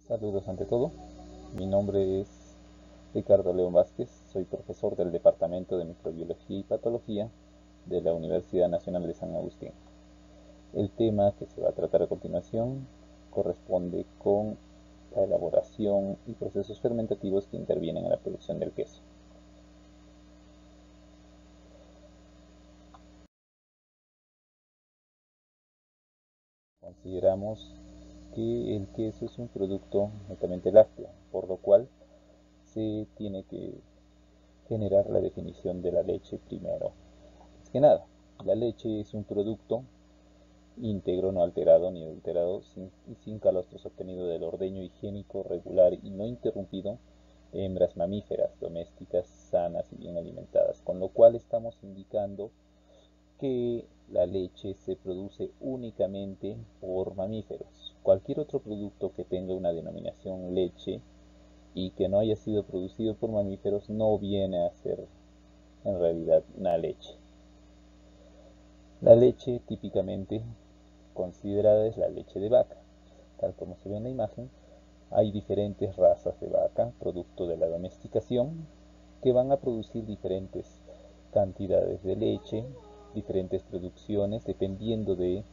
Saludos ante todo, mi nombre es Ricardo León Vázquez, soy profesor del Departamento de Microbiología y Patología de la Universidad Nacional de San Agustín. El tema que se va a tratar a continuación corresponde con la elaboración y procesos fermentativos que intervienen en la producción del queso. Consideramos que el queso es un producto netamente lácteo, por lo cual se tiene que generar la definición de la leche primero. Es que nada, la leche es un producto íntegro, no alterado ni adulterado, sin calostros, obtenido del ordeño higiénico, regular y no interrumpido de hembras mamíferas domésticas sanas y bien alimentadas, con lo cual estamos indicando que la leche se produce únicamente por mamíferos. Cualquier otro producto que tenga una denominación leche y que no haya sido producido por mamíferos no viene a ser en realidad una leche. La leche típicamente considerada es la leche de vaca. Tal como se ve en la imagen, hay diferentes razas de vaca, producto de la domesticación, que van a producir diferentes cantidades de leche, diferentes producciones, dependiendo de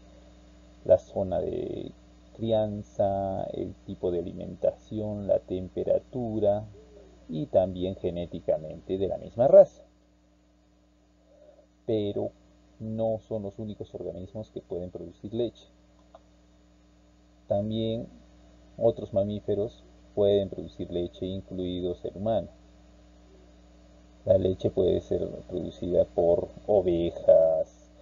la zona de crianza, el tipo de alimentación, la temperatura y también genéticamente de la misma raza. Pero no son los únicos organismos que pueden producir leche. También otros mamíferos pueden producir leche, incluido el humano. La leche puede ser producida por ovejas,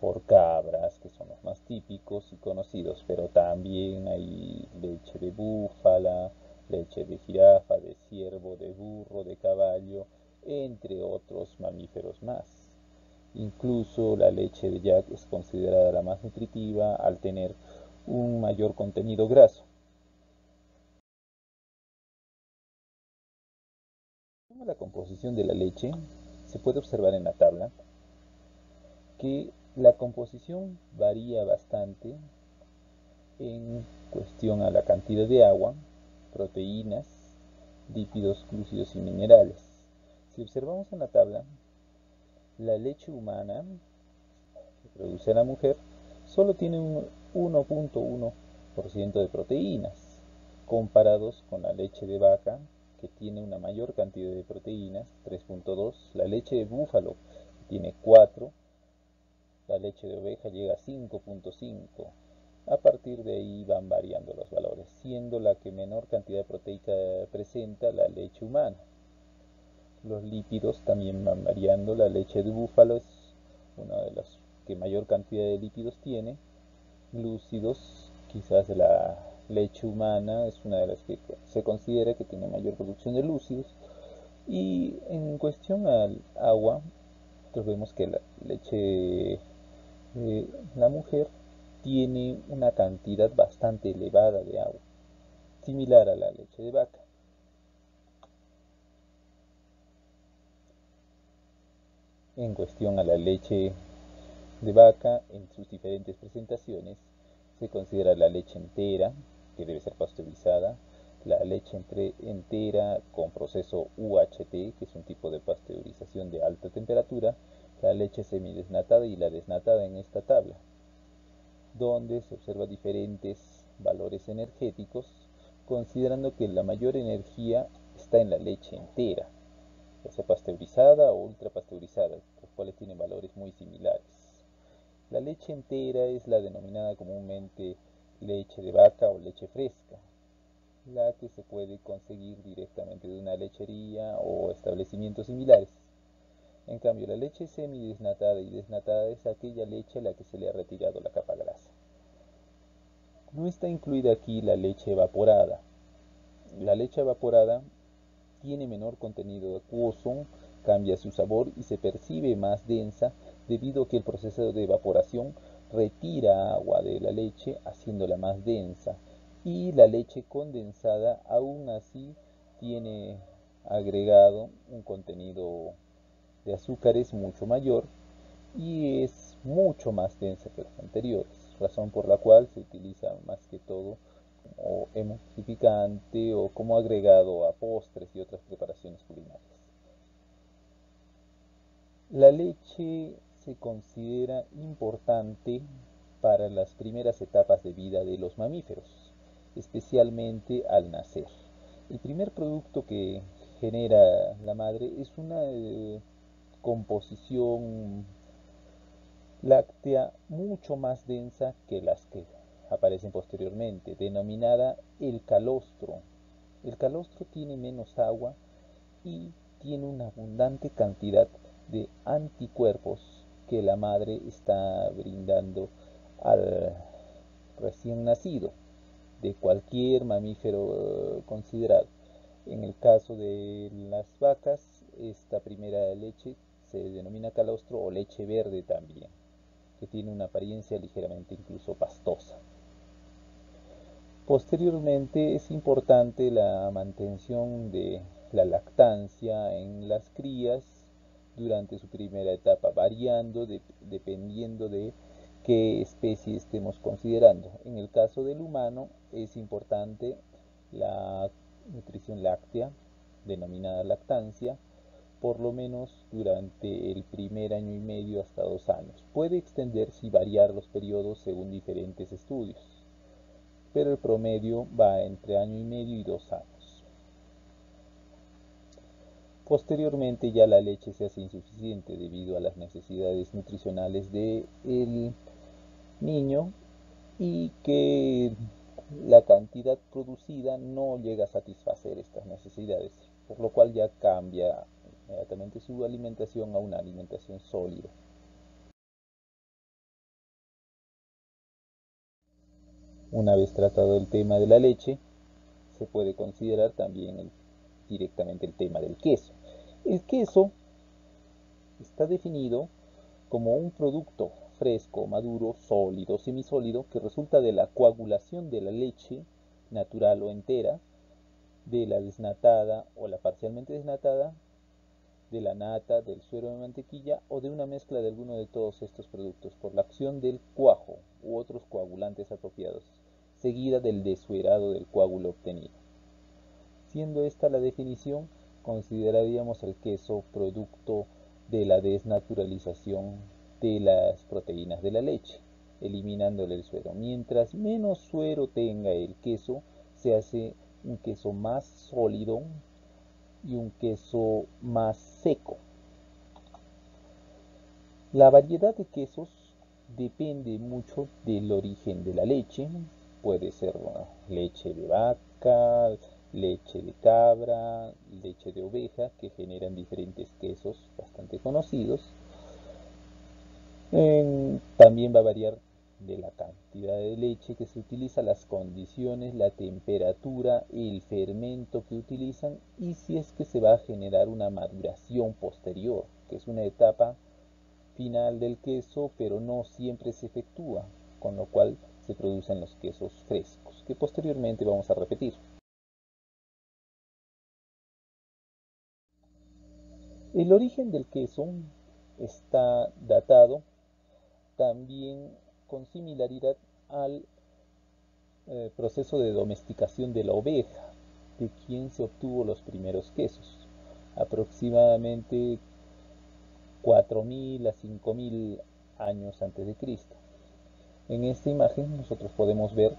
por cabras, que son los más típicos y conocidos, pero también hay leche de búfala, leche de jirafa, de ciervo, de burro, de caballo, entre otros mamíferos más. Incluso la leche de yak es considerada la más nutritiva al tener un mayor contenido graso. La composición de la leche se puede observar en la tabla que la composición varía bastante en cuestión a la cantidad de agua, proteínas, lípidos, glúcidos y minerales. Si observamos en la tabla, la leche humana que produce la mujer solo tiene un 1.1% de proteínas, comparados con la leche de vaca, que tiene una mayor cantidad de proteínas, 3.2, la leche de búfalo, que tiene 4, la leche de oveja llega a 5.5. A partir de ahí van variando los valores, siendo la que menor cantidad proteica presenta la leche humana. Los lípidos también van variando. La leche de búfalo es una de las que mayor cantidad de lípidos tiene. Glúcidos, quizás la leche humana es una de las que se considera que tiene mayor producción de glúcidos. Y en cuestión al agua, nosotros vemos que la leche de la mujer tiene una cantidad bastante elevada de agua, similar a la leche de vaca. En cuestión a la leche de vaca, en sus diferentes presentaciones, se considera la leche entera, que debe ser pasteurizada, la leche entera con proceso UHT, que es un tipo de pasteurización de alta temperatura, la leche semidesnatada y la desnatada en esta tabla, donde se observa diferentes valores energéticos, considerando que la mayor energía está en la leche entera, ya sea pasteurizada o ultrapasteurizada, los cuales tienen valores muy similares. La leche entera es la denominada comúnmente leche de vaca o leche fresca, la que se puede conseguir directamente de una lechería o establecimientos similares. En cambio, la leche semidesnatada y desnatada es aquella leche a la que se le ha retirado la capa grasa. No está incluida aquí la leche evaporada. La leche evaporada tiene menor contenido acuoso, cambia su sabor y se percibe más densa debido a que el proceso de evaporación retira agua de la leche haciéndola más densa, y la leche condensada aún así tiene agregado un contenido de azúcares mucho mayor y es mucho más densa que las anteriores, razón por la cual se utiliza más que todo como emulsificante o como agregado a postres y otras preparaciones culinarias. La leche se considera importante para las primeras etapas de vida de los mamíferos, especialmente al nacer. El primer producto que genera la madre es una composición láctea mucho más densa que las que aparecen posteriormente, denominada el calostro. El calostro tiene menos agua y tiene una abundante cantidad de anticuerpos que la madre está brindando al recién nacido de cualquier mamífero considerado. En el caso de las vacas, esta primera leche se denomina calostro o leche verde también, que tiene una apariencia ligeramente incluso pastosa. Posteriormente es importante la mantención de la lactancia en las crías durante su primera etapa, variando dependiendo de qué especie estemos considerando. En el caso del humano es importante la nutrición láctea, denominada lactancia, por lo menos durante el primer año y medio hasta 2 años. Puede extenderse y variar los periodos según diferentes estudios, pero el promedio va entre año y medio y 2 años. Posteriormente ya la leche se hace insuficiente debido a las necesidades nutricionales del niño y que la cantidad producida no llega a satisfacer estas necesidades, por lo cual ya cambia inmediatamente su alimentación a una alimentación sólida. Una vez tratado el tema de la leche, se puede considerar también directamente el tema del queso. El queso está definido como un producto fresco, maduro, sólido, semisólido, que resulta de la coagulación de la leche natural o entera, de la desnatada o la parcialmente desnatada, de la nata, del suero de mantequilla o de una mezcla de alguno de todos estos productos por la acción del cuajo u otros coagulantes apropiados, seguida del desuerado del coágulo obtenido. Siendo esta la definición, consideraríamos el queso producto de la desnaturalización de las proteínas de la leche, eliminándole el suero. Mientras menos suero tenga el queso, se hace un queso más sólido y un queso más seco. La variedad de quesos depende mucho del origen de la leche. Puede ser leche de vaca, leche de cabra, leche de oveja, que generan diferentes quesos bastante conocidos. También va a variar de la cantidad de leche que se utiliza, las condiciones, la temperatura, el fermento que utilizan y si es que se va a generar una maduración posterior, que es una etapa final del queso, pero no siempre se efectúa, con lo cual se producen los quesos frescos, que posteriormente vamos a repetir. El origen del queso está datado también con similaridad al proceso de domesticación de la oveja, de quien se obtuvo los primeros quesos, aproximadamente 4.000 a 5.000 años antes de Cristo. En esta imagen nosotros podemos ver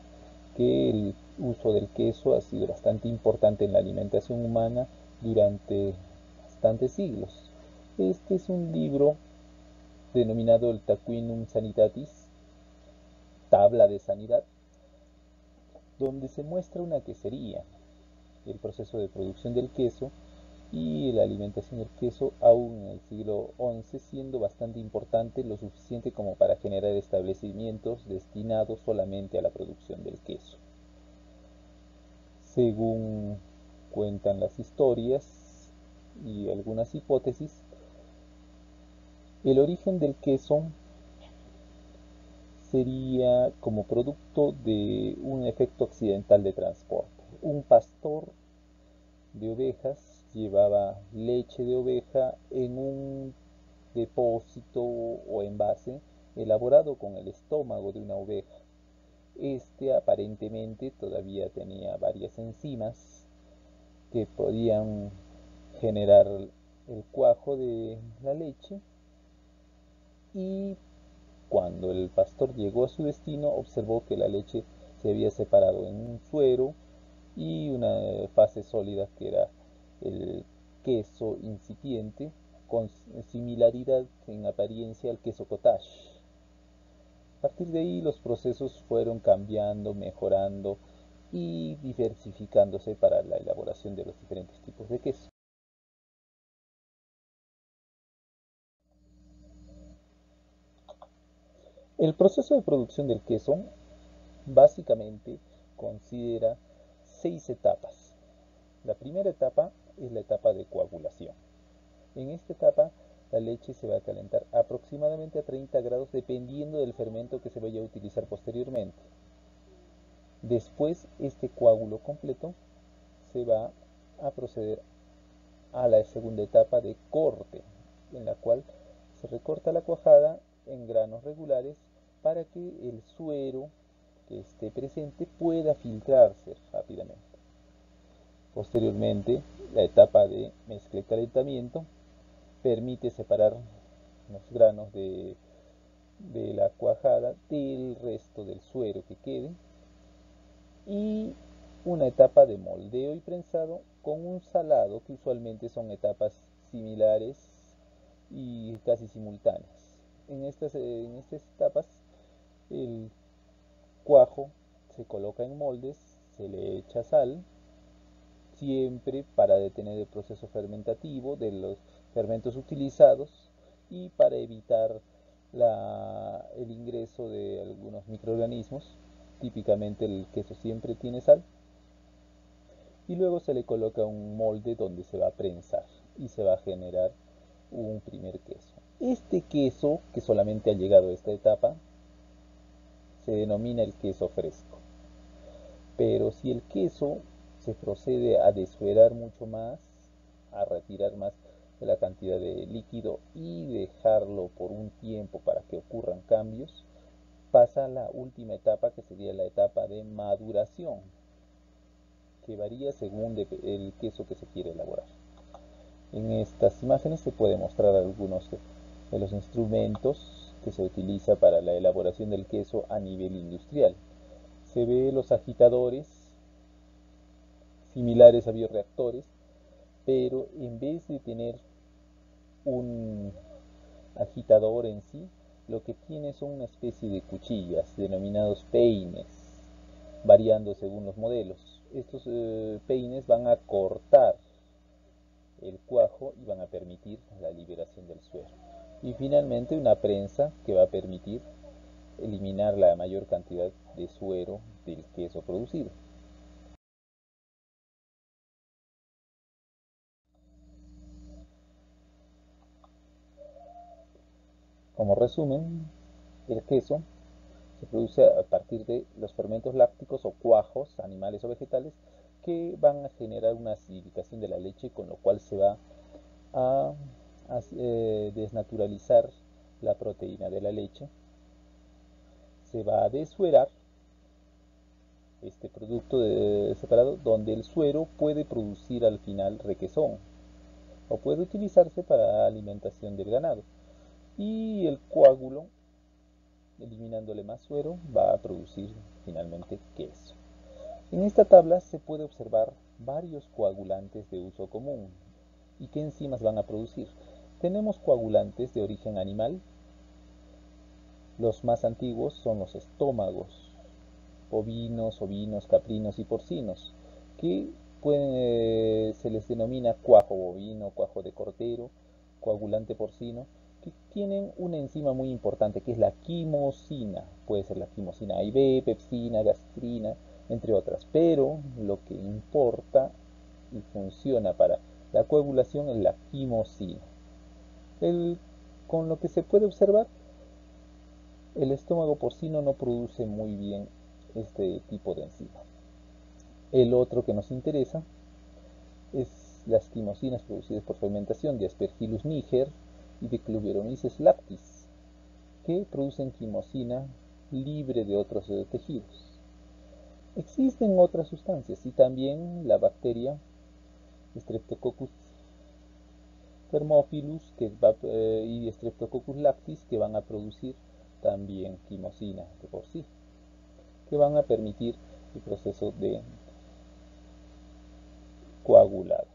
que el uso del queso ha sido bastante importante en la alimentación humana durante bastantes siglos. Este es un libro denominado el Taquinum Sanitatis, tabla de sanidad, donde se muestra una quesería, el proceso de producción del queso y la alimentación del queso aún en el siglo XI, siendo bastante importante, lo suficiente como para generar establecimientos destinados solamente a la producción del queso. Según cuentan las historias y algunas hipótesis, el origen del queso sería como producto de un efecto accidental de transporte. Un pastor de ovejas llevaba leche de oveja en un depósito o envase elaborado con el estómago de una oveja. Este aparentemente todavía tenía varias enzimas que podían generar el cuajo de la leche, y cuando el pastor llegó a su destino observó que la leche se había separado en un suero y una fase sólida que era el queso incipiente, con similaridad en apariencia al queso cottage. A partir de ahí los procesos fueron cambiando, mejorando y diversificándose para la elaboración de los diferentes tipos de queso. El proceso de producción del queso básicamente considera 6 etapas. La primera etapa es la etapa de coagulación. En esta etapa la leche se va a calentar aproximadamente a 30 grados dependiendo del fermento que se vaya a utilizar posteriormente. Después este coágulo completo se va a proceder a la segunda etapa de corte, en la cual se recorta la cuajada en granos regulares para que el suero que esté presente pueda filtrarse rápidamente. Posteriormente, la etapa de mezcla y calentamiento permite separar los granos de la cuajada del resto del suero que quede, y una etapa de moldeo y prensado con un salado, que usualmente son etapas similares y casi simultáneas. En estas etapas el cuajo se coloca en moldes, se le echa sal, siempre para detener el proceso fermentativo de los fermentos utilizados y para evitar el ingreso de algunos microorganismos. Típicamente el queso siempre tiene sal, y luego se le coloca un molde donde se va a prensar y se va a generar un primer queso. Este queso, que solamente ha llegado a esta etapa, se denomina el queso fresco. Pero si el queso se procede a desfuerar mucho más, a retirar más de la cantidad de líquido y dejarlo por un tiempo para que ocurran cambios, pasa a la última etapa, que sería la etapa de maduración, que varía según el queso que se quiere elaborar. En estas imágenes se puede mostrar algunos de los instrumentos que se utiliza para la elaboración del queso a nivel industrial. Se ve los agitadores similares a bioreactores, pero en vez de tener un agitador en sí, lo que tiene son una especie de cuchillas denominados peines, variando según los modelos. Estos peines van a cortar el cuajo y van a permitir la liberación del suero. Y finalmente una prensa que va a permitir eliminar la mayor cantidad de suero del queso producido. Como resumen, el queso se produce a partir de los fermentos lácticos o cuajos, animales o vegetales, que van a generar una acidificación de la leche, con lo cual se va a, desnaturalizar la proteína de la leche. Se va a desuerar este producto separado, donde el suero puede producir al final requesón o puede utilizarse para alimentación del ganado, y el coágulo, eliminándole más suero, va a producir finalmente queso. En esta tabla se puede observar varios coagulantes de uso común y qué enzimas van a producir. Tenemos coagulantes de origen animal. Los más antiguos son los estómagos bovinos, ovinos, caprinos y porcinos, que se les denomina cuajo bovino, cuajo de cordero, coagulante porcino, que tienen una enzima muy importante, que es la quimosina. Puede ser la quimosina A y B, pepsina, gastrina, entre otras, pero lo que importa y funciona para la coagulación es la quimosina. Con lo que se puede observar, el estómago porcino no produce muy bien este tipo de enzima. El otro que nos interesa es las quimosinas producidas por fermentación de Aspergillus niger y de Clubieromyces lactis, que producen quimosina libre de otros tejidos. Existen otras sustancias y también la bacteria Streptococcus thermophilus y Streptococcus lactis, que van a producir también quimosina de por sí, que van a permitir el proceso de coagulado.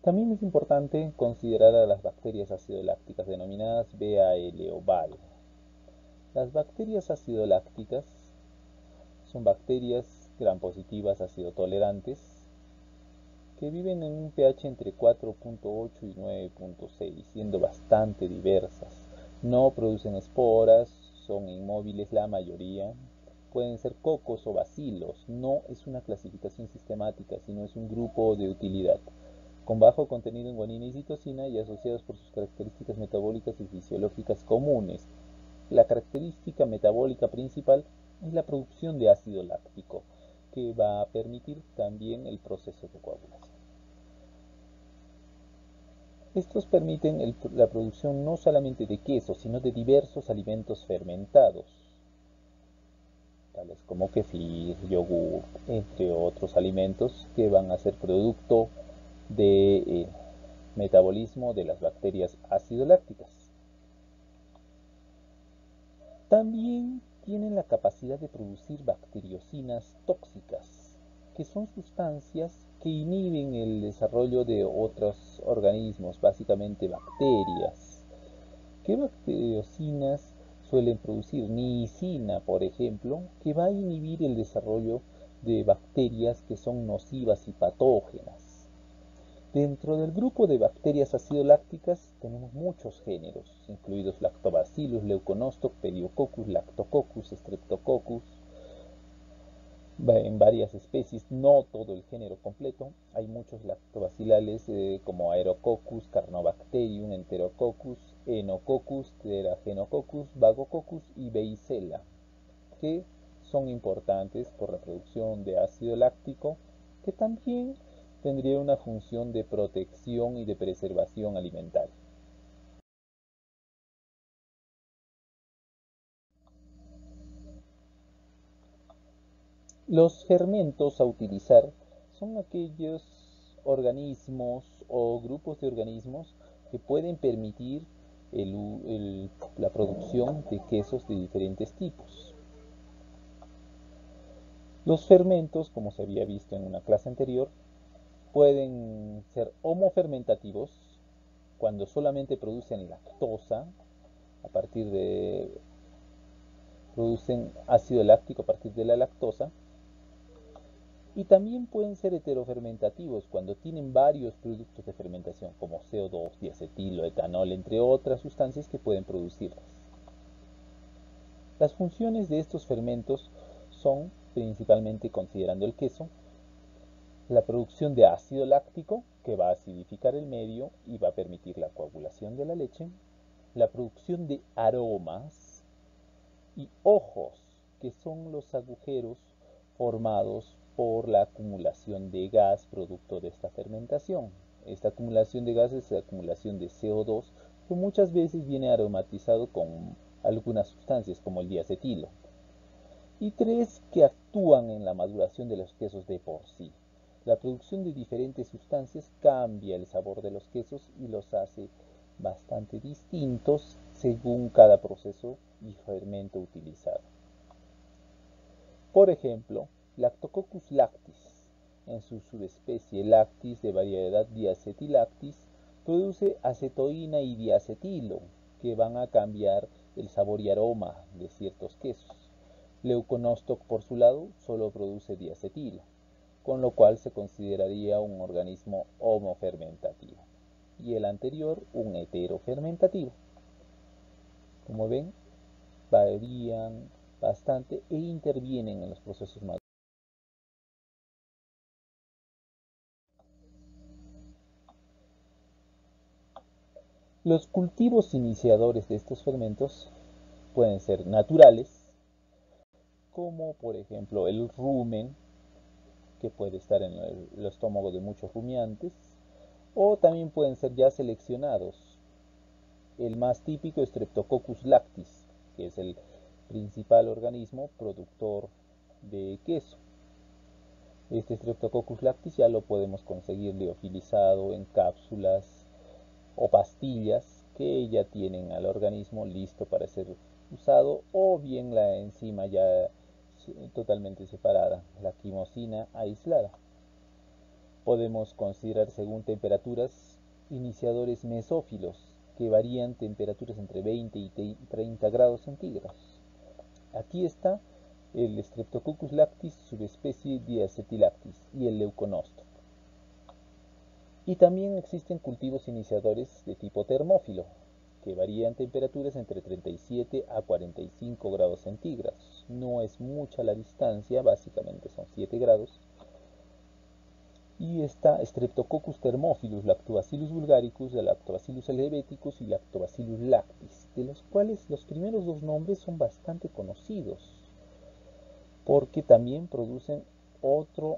También es importante considerar a las bacterias acidolácticas denominadas BAL o BAL. Las bacterias acidolácticas son bacterias gram positivas acidotolerantes que viven en un pH entre 4.8 y 9.6, siendo bastante diversas. No producen esporas, son inmóviles la mayoría. Pueden ser cocos o bacilos. No es una clasificación sistemática, sino es un grupo de utilidad, con bajo contenido en guanina y citosina y asociados por sus características metabólicas y fisiológicas comunes. La característica metabólica principal es la producción de ácido láctico, que va a permitir también el proceso de coagulación. Estos permiten la producción no solamente de queso, sino de diversos alimentos fermentados, tales como kefir, yogur, entre otros alimentos que van a ser producto de metabolismo de las bacterias acidolácticas. También tienen la capacidad de producir bacteriocinas tóxicas, que son sustancias que inhiben el desarrollo de otros organismos, básicamente bacterias. ¿Qué bacteriocinas suelen producir? Niacina, por ejemplo, que va a inhibir el desarrollo de bacterias que son nocivas y patógenas. Dentro del grupo de bacterias acidolácticas tenemos muchos géneros, incluidos Lactobacillus, Leuconostoc, Pediococcus, Lactococcus, Streptococcus, en varias especies, no todo el género completo. Hay muchos lactobacillales como Aerococcus, Carnobacterium, Enterococcus, Enococcus, Teragenococcus, Bagococcus y Beicella, que son importantes por la producción de ácido láctico, que también tendría una función de protección y de preservación alimentaria. Los fermentos a utilizar son aquellos organismos o grupos de organismos que pueden permitir la producción de quesos de diferentes tipos. Los fermentos, como se había visto en una clase anterior, pueden ser homofermentativos, cuando solamente producen lactosa, a partir de producen ácido láctico a partir de la lactosa, y también pueden ser heterofermentativos cuando tienen varios productos de fermentación como CO2, diacetilo, etanol, entre otras sustancias que pueden producirlas. Las funciones de estos fermentos son, principalmente considerando el queso, la producción de ácido láctico, que va a acidificar el medio y va a permitir la coagulación de la leche, la producción de aromas y ojos, que son los agujeros formados por la acumulación de gas producto de esta fermentación. Esta acumulación de gas es la acumulación de CO2, que muchas veces viene aromatizado con algunas sustancias como el diacetilo. Y tres, que actúan en la maduración de los quesos de por sí. La producción de diferentes sustancias cambia el sabor de los quesos y los hace bastante distintos según cada proceso y fermento utilizado. Por ejemplo, Lactococcus lactis, en su subespecie lactis de variedad diacetilactis, produce acetoína y diacetilo, que van a cambiar el sabor y aroma de ciertos quesos. Leuconostoc, por su lado, solo produce diacetilo, con lo cual se consideraría un organismo homofermentativo, y el anterior un heterofermentativo. Como ven, varían bastante e intervienen en los procesos madurativos. Los cultivos iniciadores de estos fermentos pueden ser naturales, como por ejemplo el rumen, que puede estar en el estómago de muchos rumiantes, o también pueden ser ya seleccionados. El más típico es Streptococcus lactis, que es el principal organismo productor de queso. Este Streptococcus lactis ya lo podemos conseguir liofilizado en cápsulas o pastillas que ya tienen al organismo listo para ser usado, o bien la enzima ya totalmente separada, la quimosina aislada. Podemos considerar según temperaturas iniciadores mesófilos que varían temperaturas entre 20 y 30 grados centígrados. Aquí está el Streptococcus lactis subespecie Diacetylacetis y el leuconosto. Y también existen cultivos iniciadores de tipo termófilo, que varían temperaturas entre 37 a 45 grados centígrados. No es mucha la distancia, básicamente son 7 grados. Y está Streptococcus thermophilus, Lactobacillus vulgaricus, Lactobacillus helveticus y Lactobacillus lactis, de los cuales los primeros dos nombres son bastante conocidos, porque también producen otro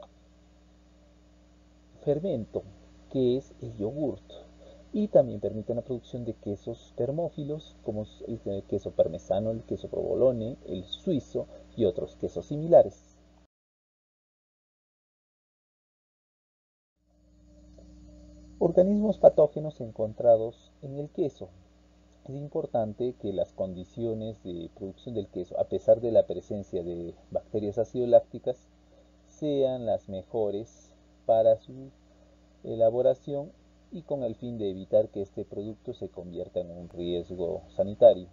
fermento, que es el yogurt, y también permiten la producción de quesos termófilos, como el queso parmesano, el queso provolone, el suizo y otros quesos similares. Organismos patógenos encontrados en el queso. Es importante que las condiciones de producción del queso, a pesar de la presencia de bacterias acidolácticas, sean las mejores para su elaboración y con el fin de evitar que este producto se convierta en un riesgo sanitario.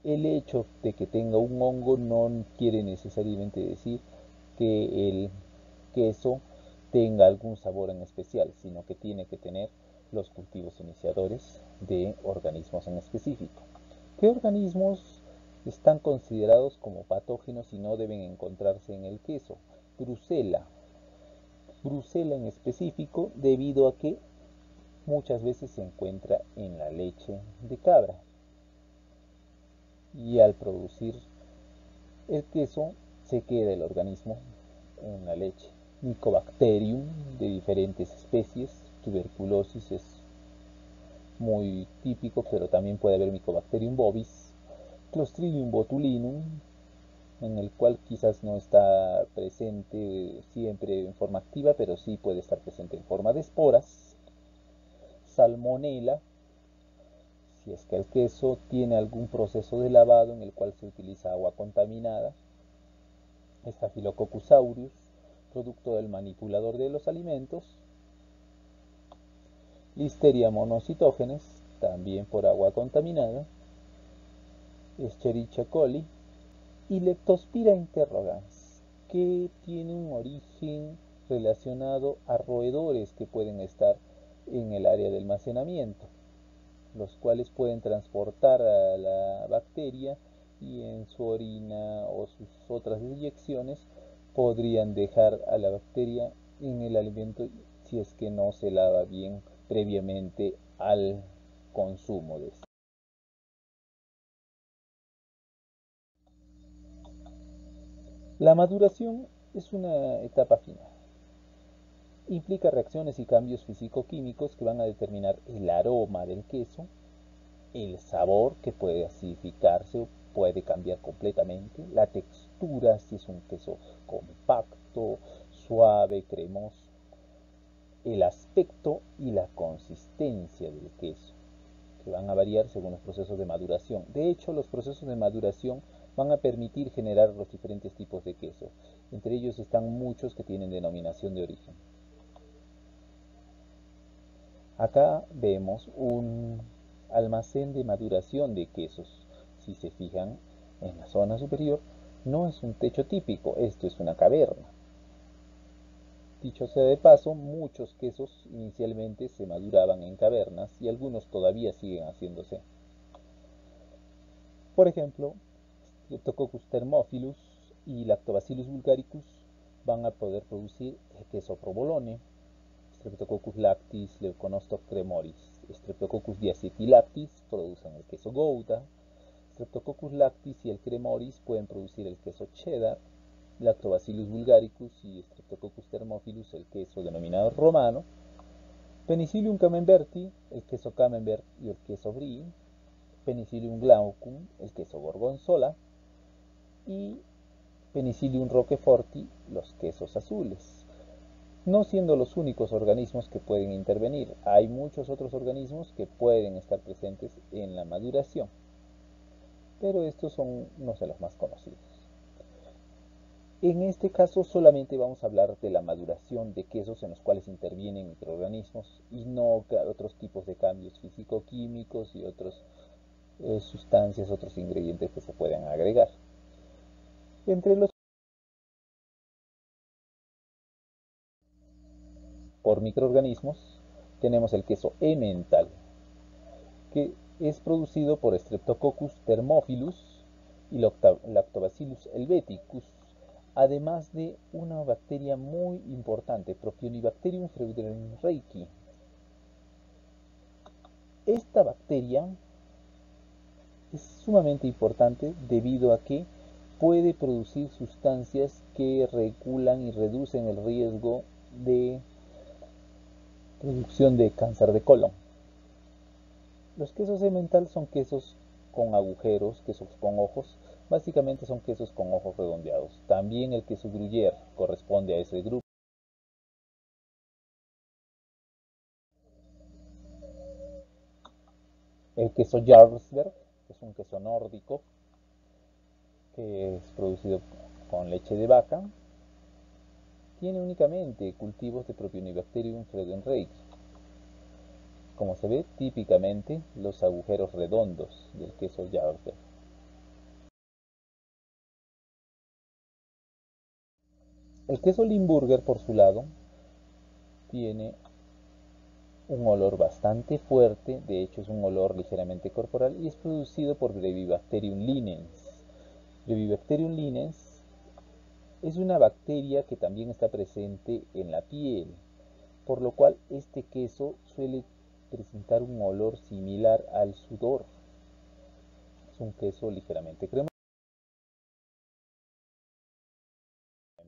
El hecho de que tenga un hongo no quiere necesariamente decir que el queso tenga algún sabor en especial, sino que tiene que tener los cultivos iniciadores de organismos en específico. ¿Qué organismos están considerados como patógenos y no deben encontrarse en el queso? Brucela. Brucela en específico, debido a que muchas veces se encuentra en la leche de cabra. Y al producir el queso se queda el organismo en la leche. Mycobacterium de diferentes especies, tuberculosis es muy típico, pero también puede haber Mycobacterium bovis, Clostridium botulinum, en el cual quizás no está presente siempre en forma activa, pero sí puede estar presente en forma de esporas, Salmonella, si es que el queso tiene algún proceso de lavado en el cual se utiliza agua contaminada, Staphylococcus aureus, producto del manipulador de los alimentos, Listeria monocytogenes, también por agua contaminada, Escherichia coli y Leptospira interrogans, que tiene un origen relacionado a roedores que pueden estar en el área de almacenamiento, los cuales pueden transportar a la bacteria y en su orina o sus otras inyecciones podrían dejar a la bacteria en el alimento si es que no se lava bien previamente al consumo de este. La maduración es una etapa final. Implica reacciones y cambios físico-químicos que van a determinar el aroma del queso, el sabor, que puede acidificarse o puede cambiar completamente, la textura, si es un queso compacto, suave, cremoso, el aspecto y la consistencia del queso, que van a variar según los procesos de maduración. De hecho, los procesos de maduración van a permitir generar los diferentes tipos de queso. Entre ellos están muchos que tienen denominación de origen. Acá vemos un almacén de maduración de quesos. Si se fijan en la zona superior, no es un techo típico, esto es una caverna. Dicho sea de paso, muchos quesos inicialmente se maduraban en cavernas y algunos todavía siguen haciéndose. Por ejemplo, Streptococcus thermophilus y Lactobacillus vulgaricus van a poder producir el queso provolone, Streptococcus lactis, Leuconostoc cremoris, Streptococcus diacetylacetis producen el queso Gouda, Streptococcus lactis y el cremoris pueden producir el queso cheddar, Lactobacillus vulgaricus y Streptococcus thermophilus el queso denominado romano, Penicillium camemberti, el queso camembert y el queso brie, Penicillium glaucum, el queso gorgonzola, y Penicillium roqueforti, los quesos azules. No siendo los únicos organismos que pueden intervenir, hay muchos otros organismos que pueden estar presentes en la maduración, pero estos son unos de los más conocidos. En este caso solamente vamos a hablar de la maduración de quesos en los cuales intervienen microorganismos y no otros tipos de cambios físico-químicos y otras sustancias, otros ingredientes que se pueden agregar. Entre los por microorganismos tenemos el queso emmental, que es producido por Streptococcus thermophilus y Lactobacillus helveticus, además de una bacteria muy importante, Propionibacterium freudenreichi. Esta bacteria es sumamente importante debido a que puede producir sustancias que regulan y reducen el riesgo de producción de cáncer de colon. Los quesos emmental son quesos con agujeros, quesos con ojos, básicamente son quesos con ojos redondeados. También el queso gruyère corresponde a ese grupo. El queso Jarlsberg es un queso nórdico que es producido con leche de vaca. Tiene únicamente cultivos de Propionibacterium freudenreichi. Como se ve típicamente los agujeros redondos del queso Jarlsberg. El queso Limburger, por su lado, tiene un olor bastante fuerte, de hecho es un olor ligeramente corporal y es producido por Brevibacterium linens. Brevibacterium linens es una bacteria que también está presente en la piel, por lo cual este queso suele presentar un olor similar al sudor. Es un queso ligeramente cremoso.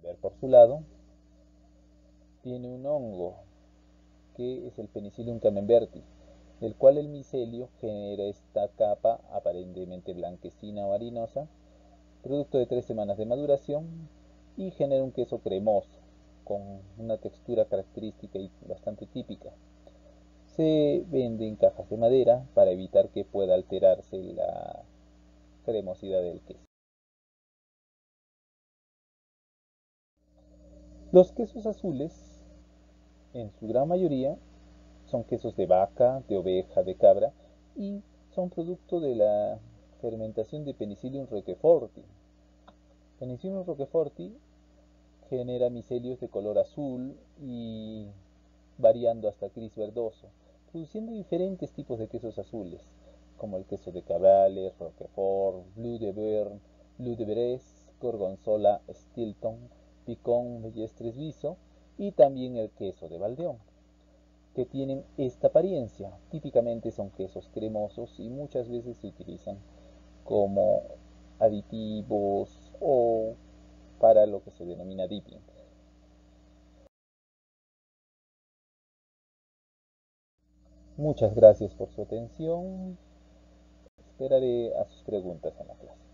Ver por su lado, tiene un hongo que es el Penicillium camemberti, del cual el micelio genera esta capa aparentemente blanquecina o harinosa, producto de 3 semanas de maduración, y genera un queso cremoso, con una textura característica y bastante típica. Se vende en cajas de madera para evitar que pueda alterarse la cremosidad del queso. Los quesos azules, en su gran mayoría, son quesos de vaca, de oveja, de cabra y son producto de la fermentación de Penicillium roqueforti. Penicillium roqueforti genera micelios de color azul y variando hasta gris verdoso, produciendo diferentes tipos de quesos azules, como el queso de Cabrales, Roquefort, Bleu de Bearn, Bleu de Bresse, Gorgonzola, Stilton, Picon, Bellestres Viso y también el queso de Valdeón, que tienen esta apariencia. Típicamente son quesos cremosos y muchas veces se utilizan como aditivos o para lo que se denomina dipping. Muchas gracias por su atención. Esperaré a sus preguntas en la clase.